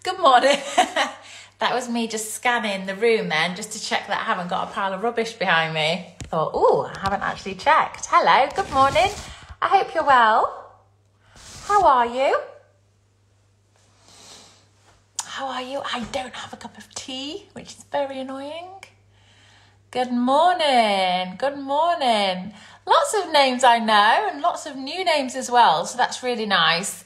Good morning. That was me just scanning the room then, just to check that I haven't got a pile of rubbish behind me. I thought, oh, I haven't actually checked. Hello, good morning. I hope you're well. How are you? How are you? I don't have a cup of tea, which is very annoying. Good morning. Good morning. Lots of names I know and lots of new names as well, so that's really nice.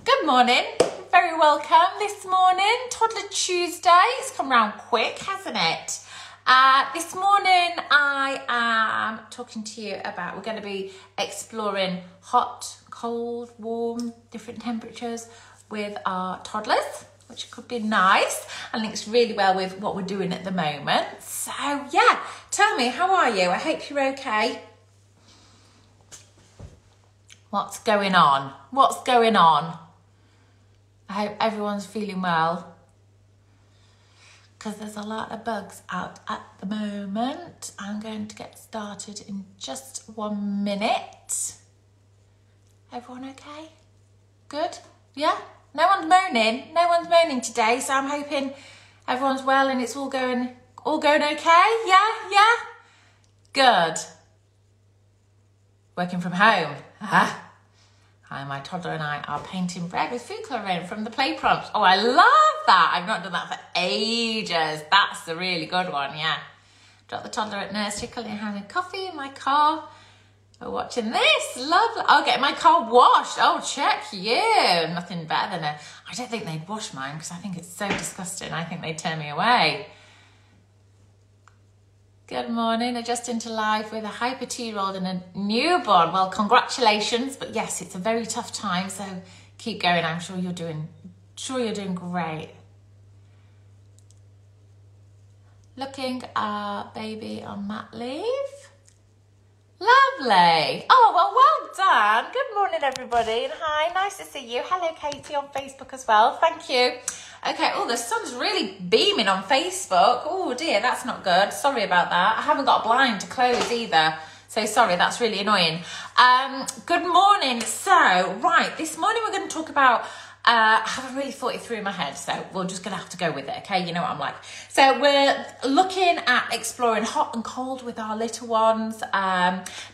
Good morning. Very welcome this morning. Toddler Tuesday. It's come round quick, hasn't it? This morning I am talking to you about, we're going to be exploring hot, cold, warm, different temperatures with our toddlers, which could be nice and links really well with what we're doing at the moment. So yeah, tell me, how are you? I hope you're okay. What's going on? What's going on? I hope everyone's feeling well, because there's a lot of bugs out at the moment. I'm going to get started in just 1 minute. Everyone okay? Good? Yeah? No one's moaning. No one's moaning today, so I'm hoping everyone's well and it's all going okay. Yeah? Good. Working from home. Hi, my toddler and I are painting bread with food colouring from the play prompts. Oh, I love that. I've not done that for ages. That's a really good one, yeah. Drop the toddler at nursery, currently having coffee in my car. We're watching this. Lovely. I'll get my car washed. Oh, check you. Nothing better than a... I don't think they'd wash mine because I think it's so disgusting. I think they'd turn me away. Good morning, adjusting to life with a hyper 2-year-old and a newborn. Well, congratulations, but yes, it's a very tough time, so keep going. I'm sure you're doing great. Looking at baby on mat leave. Lovely. Oh, well done. Good morning, everybody, and hi, nice to see you. Hello, Katie, on Facebook as well. Thank you. Okay, oh, the sun's really beaming on Facebook. Oh dear, that's not good. Sorry about that. I haven't got a blind to close either. So sorry, that's really annoying. Good morning. So, right, this morning we're going to talk about, I haven't really thought it through in my head, so we're just going to have to go with it, okay? You know what I'm like. So we're looking at exploring hot and cold with our little ones.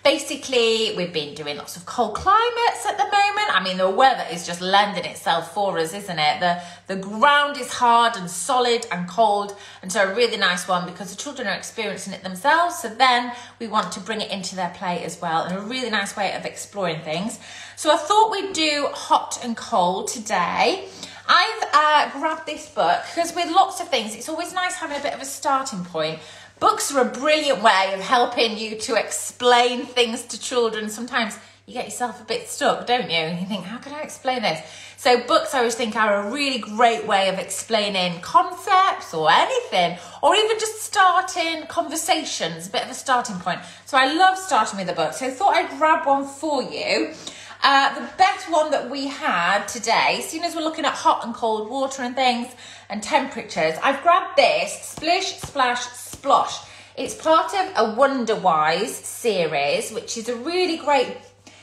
Basically, we've been doing lots of cold climates at the moment. I mean, the weather is just lending itself for us, isn't it? The ground is hard and solid and cold, and so a really nice one because the children are experiencing it themselves. So then we want to bring it into their play as well, and a really nice way of exploring things. So I thought we'd do hot and cold today. I've grabbed this book because with lots of things, it's always nice having a bit of a starting point. Books are a brilliant way of helping you to explain things to children. Sometimes you get yourself a bit stuck, don't you? And you think, how can I explain this? So books, I always think, are a really great way of explaining concepts or anything, or even just starting conversations, a bit of a starting point. So I love starting with a book. So I thought I'd grab one for you. The best one that we had today, seeing as we're looking at hot and cold water and things and temperatures, I've grabbed this Splish Splash Splosh. It's part of a Wonder Wise series, which is a really great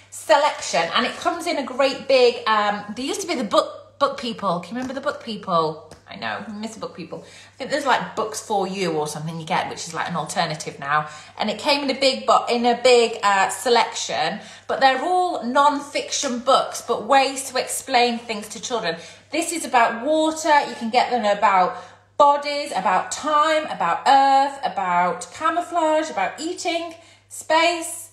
selection, and it comes in a great big, there used to be the book people. Can you remember the book people? I know, I miss the book people. I think there's like Books For You or something you get, which is like an alternative now. And it came in a big selection, but they're all non-fiction books, but ways to explain things to children. This is about water. You can get them about bodies, about time, about earth, about camouflage, about eating, space,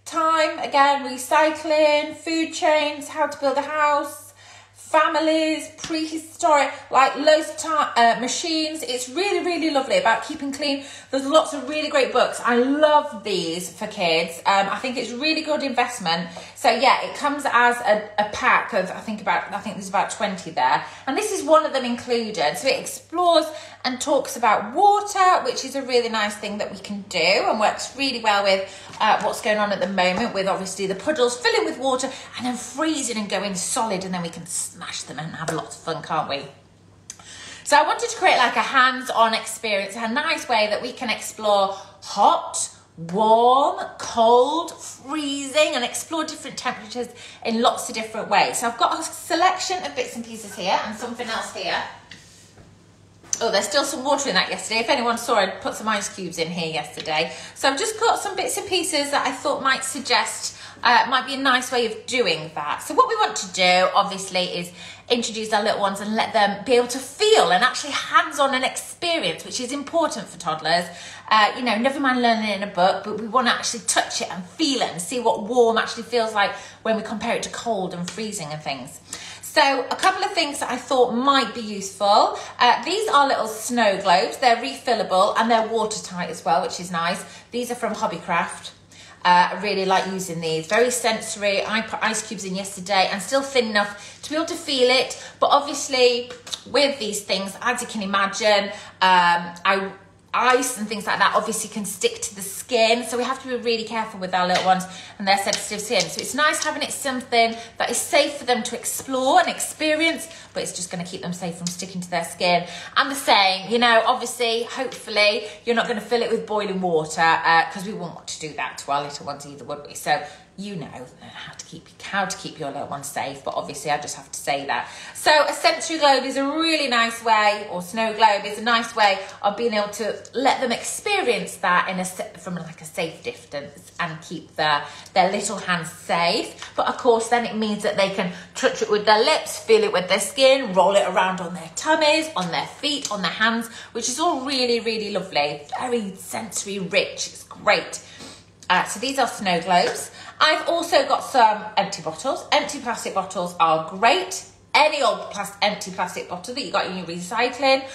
time, again, recycling, food chains, how to build a house, families, prehistoric, like loads of time, machines. It's really, really lovely about keeping clean. There's lots of really great books. I love these for kids. I think it's really good investment. So yeah, it comes as a pack of, I think there's about 20 there. And this is one of them included. So it explores and talks about water, which is a really nice thing that we can do and works really well with what's going on at the moment, with obviously the puddles filling with water and then freezing and going solid, and then we can smash them and have lots of fun, can't we? So I wanted to create like a hands-on experience, a nice way that we can explore hot, warm, cold, freezing, and explore different temperatures in lots of different ways. So I've got a selection of bits and pieces here and something else here. Oh, there's still some water in that yesterday. If anyone saw, I put some ice cubes in here yesterday. So I've just got some bits and pieces that I thought might suggest might be a nice way of doing that. So what we want to do, obviously, is introduce our little ones and let them be able to feel and actually hands-on an experience, which is important for toddlers. You know, never mind learning it in a book, but we want to actually touch it and feel it and see what warm actually feels like when we compare it to cold and freezing and things. So a couple of things that I thought might be useful. These are little snow globes. They're refillable and they're watertight as well, which is nice. These are from Hobbycraft. I really like using these. Very sensory. I put ice cubes in yesterday and still thin enough to be able to feel it. But obviously with these things, as you can imagine, ice and things like that obviously can stick to the skin, so we have to be really careful with our little ones and their sensitive skin. So it's nice having it something that is safe for them to explore and experience, but it's just going to keep them safe from sticking to their skin. And the same, you know, obviously, hopefully you're not going to fill it with boiling water, because we wouldn't want to do that to our little ones either, would we? So you know how to keep your little ones safe, but obviously I just have to say that. So a sensory globe is a really nice way, or snow globe is a nice way of being able to let them experience that from like a safe distance and keep their little hands safe. But of course then it means that they can touch it with their lips, feel it with their skin, roll it around on their tummies, on their feet, on their hands, which is all really, really lovely. Very sensory rich, it's great. So these are snow globes. I've also got some empty bottles. Empty plastic bottles are great. Any old empty plastic bottle that you got in your recycling.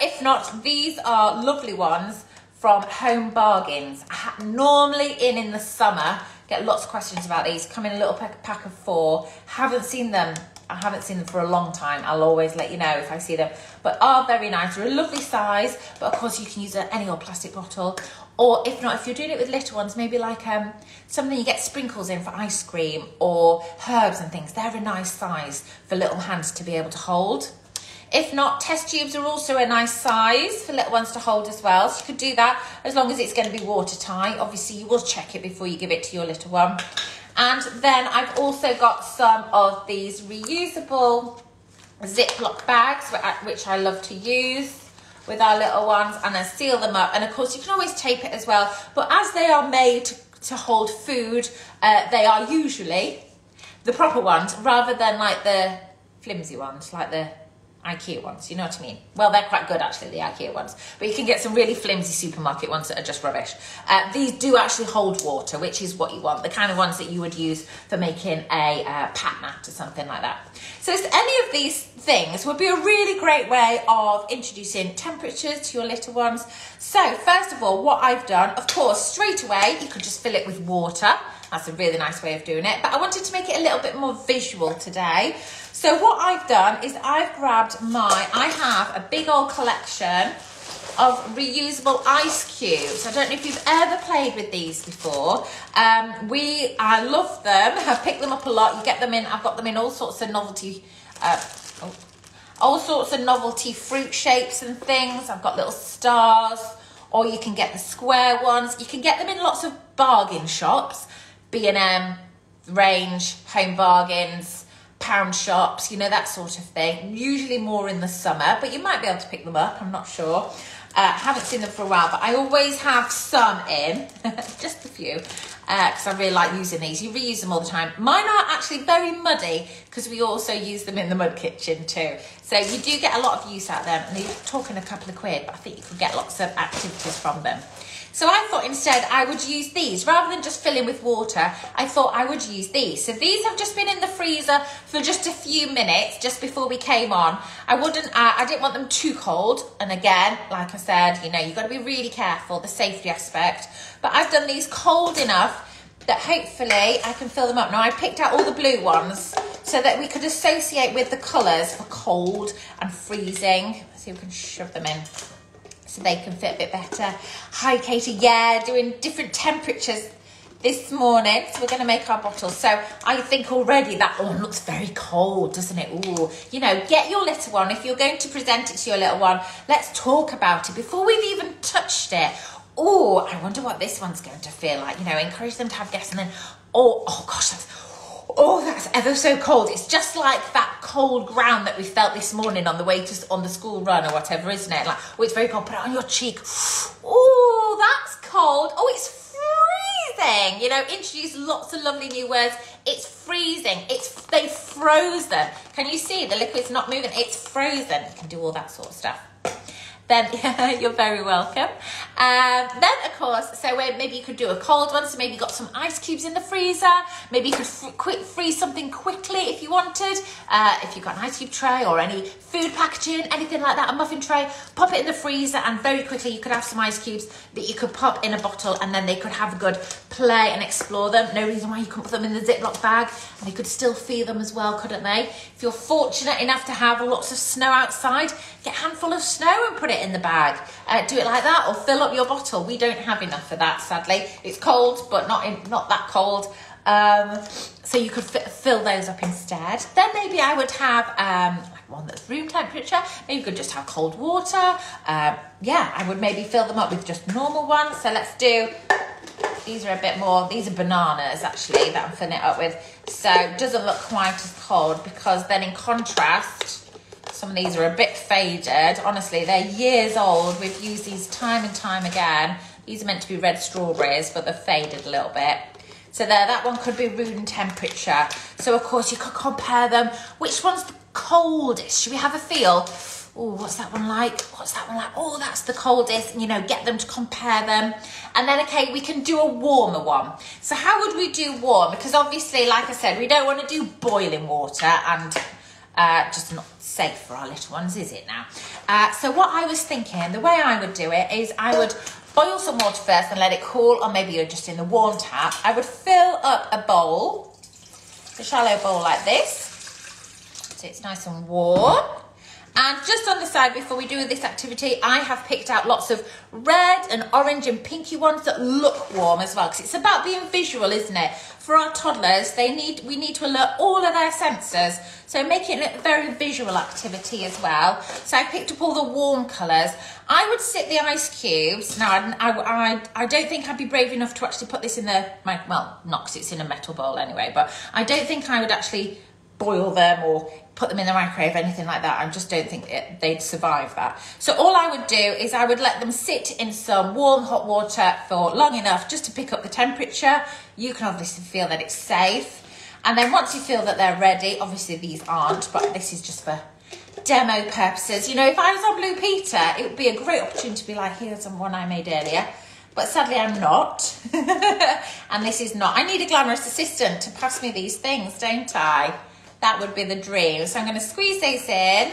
If not, these are lovely ones from Home Bargains. Normally in the summer, get lots of questions about these. Come in a little pack of 4. Haven't seen them. I haven't seen them for a long time. I'll always let you know if I see them, but are very nice. They're a lovely size, but of course you can use any old plastic bottle. Or if not, if you're doing it with little ones, maybe like something you get sprinkles in for ice cream or herbs and things. They're a nice size for little hands to be able to hold. If not, test tubes are also a nice size for little ones to hold as well. So you could do that as long as it's going to be watertight. Obviously, you will check it before you give it to your little one. And then I've also got some of these reusable Ziploc bags, which I love to use with our little ones, and then seal them up. And of course you can always tape it as well, but as they are made to hold food, they are usually the proper ones rather than like the flimsy ones, like the IKEA ones, you know what I mean? Well, they're quite good actually, the IKEA ones, but you can get some really flimsy supermarket ones that are just rubbish. These do actually hold water, which is what you want, the kind of ones that you would use for making a pat mat or something like that. So any of these things would be a really great way of introducing temperatures to your little ones. So first of all, what I've done, of course, straight away, you could just fill it with water. That's a really nice way of doing it, but I wanted to make it a little bit more visual today. So what I've done is I've grabbed I have a big old collection of reusable ice cubes. I don't know if you've ever played with these before. I love them. I've picked them up a lot. You get them in, I've got them in all sorts of novelty, fruit shapes and things. I've got little stars, or you can get the square ones. You can get them in lots of bargain shops, B&M, Range, Home Bargains, pound shops, you know, that sort of thing. Usually more in the summer, but you might be able to pick them up, I'm not sure. Haven't seen them for a while, but I always have some in, just a few, because I really like using these. You reuse them all the time. Mine are actually very muddy because we also use them in the mud kitchen too. So you do get a lot of use out of them, and you're talking a couple of quid, but I think you could get lots of activities from them. So I thought instead I would use these. Rather than just filling with water, I thought I would use these. So these have just been in the freezer for just a few minutes, just before we came on. I didn't want them too cold. And again, like I said, you know, you've got to be really careful, the safety aspect. But I've done these cold enough that hopefully I can fill them up. Now I picked out all the blue ones so that we could associate with the colours for cold and freezing. Let's see if we can shove them in so they can fit a bit better. Hi Katie, yeah, doing different temperatures this morning. So we're going to make our bottles. So I think already that one looks very cold, doesn't it? Ooh, you know, get your little one. If you're going to present it to your little one, let's talk about it before we've even touched it. Oh, I wonder what this one's going to feel like. You know, encourage them to have guests, and then, oh gosh, that's ever so cold. It's just like that cold ground that we felt this morning on the way to on the school run or whatever, isn't it? Like, oh, it's very cold. Put it on your cheek. Oh, that's cold. Oh, it's freezing. You know, introduce lots of lovely new words. It's freezing. They've frozen. Can you see the liquid's not moving? It's frozen. You can do all that sort of stuff. Then you're very welcome. Then of course, so maybe you could do a cold one. So maybe you got some ice cubes in the freezer. Maybe you could freeze something quickly if you wanted. If you've got an ice cube tray or any food packaging, anything like that, a muffin tray, pop it in the freezer, and very quickly you could have some ice cubes that you could pop in a bottle, and then they could have a good play and explore them. No reason why you couldn't put them in the Ziploc bag, and you could still feed them as well, couldn't they? If you're fortunate enough to have lots of snow outside, get a handful of snow and put it in the bag. Do it like that, or fill up your bottle. We don't have enough of that, sadly. It's cold, but not that cold. So you could fill those up instead. Then maybe I would have like one that's room temperature. Maybe you could just have cold water. Yeah, I would maybe fill them up with just normal ones. So let's do, these are a bit more, these are bananas actually that I'm filling it up with. So it doesn't look quite as cold, because then in contrast, some of these are a bit faded. Honestly, they're years old. We've used these time and time again. These are meant to be red strawberries, but they're faded a little bit. So there, that one could be room temperature. So of course you could compare them. Which one's the coldest? Should we have a feel? Oh, what's that one like? What's that one like? Oh, that's the coldest. And, you know, get them to compare them. And then, okay, we can do a warmer one. So how would we do warm? Because obviously, like I said, we don't want to do boiling water, and just not safe for our little ones, is it now? So what I was thinking, the way I would do it is I would boil some water first and let it cool, or maybe you're just in the warm tap. I would fill up a bowl, a shallow bowl like this, so it's nice and warm. And just on the side, before we do this activity, I have picked out lots of red and orange and pinky ones that look warm as well, because it's about being visual, isn't it? For our toddlers, we need to alert all of their senses, so making it a very visual activity as well. So I picked up all the warm colours. I would sit the ice cubes. Now, I don't think I'd be brave enough to actually put this in well, not because it's in a metal bowl anyway, but I don't think I would actually boil them or put them in the microwave, anything like that. I just don't think they'd survive that. So all I would do is I would let them sit in some warm hot water for long enough just to pick up the temperature. You can obviously feel that it's safe. And then once you feel that they're ready, obviously these aren't, but this is just for demo purposes. You know, if I was on Blue Peter, it would be a great opportunity to be like, here's one I made earlier. But sadly, I'm not. And this is not. I need a glamorous assistant to pass me these things, don't I? That would be the dream. So I'm going to squeeze these in.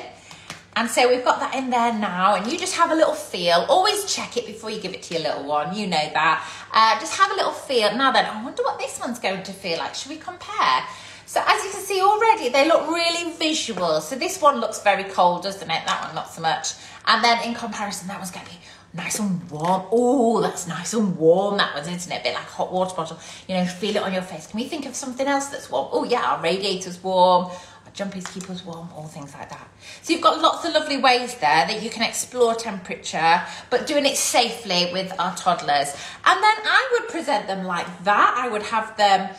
And so we've got that in there now. And you just have a little feel. Always check it before you give it to your little one. You know that. Just have a little feel. Now then, I wonder what this one's going to feel like. Should we compare? So as you can see already, they look really visual. So this one looks very cold, doesn't it? That one not so much. And then in comparison, that one's going to be nice and warm. Oh, that's nice and warm, that one, isn't it? A bit like a hot water bottle. You know, feel it on your face. Can we think of something else that's warm? Oh yeah, our radiator's warm, our jumpies keep us warm, all things like that. So you've got lots of lovely ways there that you can explore temperature, but doing it safely with our toddlers. And then I would present them like that. I would have them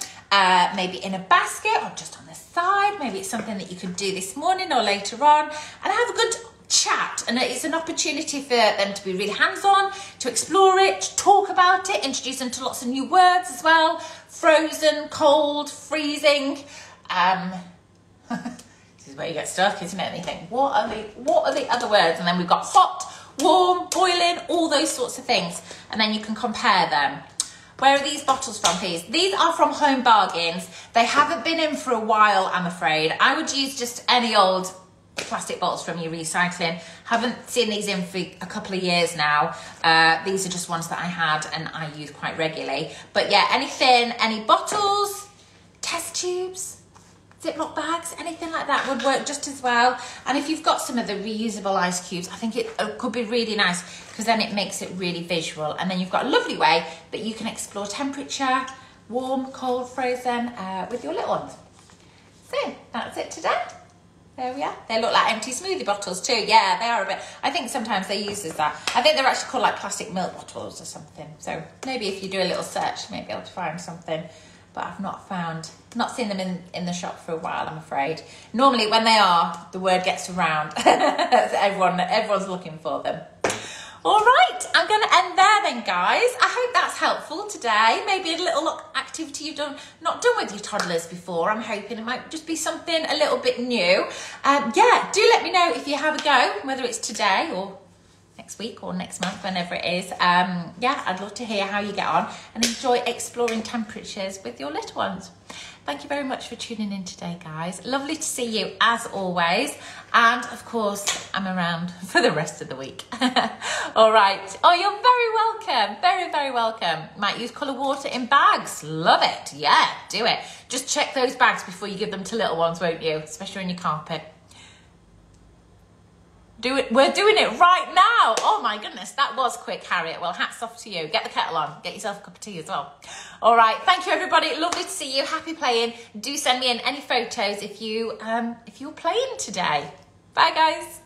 maybe in a basket or just on the side. Maybe it's something that you could do this morning or later on, and have a good chat. And it's an opportunity for them to be really hands-on, to explore it, to talk about it, introduce them to lots of new words as well. Frozen, cold, freezing. This is where you get stuck, isn't it? And you think, what are the other words? And then we've got hot, warm, boiling, all those sorts of things. And then you can compare them. Where are these bottles from, please? These are from Home Bargains. They haven't been in for a while, I'm afraid. I would use just any old plastic bottles from your recycling. Haven't seen these in for a couple of years now. These are just ones that I had and I use quite regularly. But yeah, anything, any bottles, test tubes, Ziploc bags, anything like that would work just as well. And if you've got some of the reusable ice cubes, I think it could be really nice, because then it makes it really visual. And then you've got a lovely way that you can explore temperature, warm, cold, frozen, with your little ones. So that's it today. There we are. They look like empty smoothie bottles too. Yeah, they are a bit. I think sometimes they use as that. I think they're actually called like plastic milk bottles or something. So maybe if you do a little search, you may be able to find something. But I've not seen them in the shop for a while, I'm afraid. Normally when they are, the word gets around. Everyone's looking for them. All right, I'm going to end there then, guys. I hope that's helpful today. Maybe a little activity you've not done with your toddlers before. I'm hoping it might just be something a little bit new. Yeah, do let me know if you have a go, whether it's today or next week or next month, whenever it is. Yeah, I'd love to hear how you get on and enjoy exploring temperatures with your little ones. Thank you very much for tuning in today, guys. Lovely to see you as always. And of course, I'm around for the rest of the week. All right. Oh, you're very welcome. Very, very welcome. Might use colour water in bags. Love it. Yeah, do it. Just check those bags before you give them to little ones, won't you? Especially on your carpet. Do it. We're doing it right now. Oh my goodness, that was quick, Harriet. Well, hats off to you. Get the kettle on. Get yourself a cup of tea as well. All right. Thank you, everybody. Lovely to see you. Happy playing. Do send me in any photos if you're playing today. Bye, guys.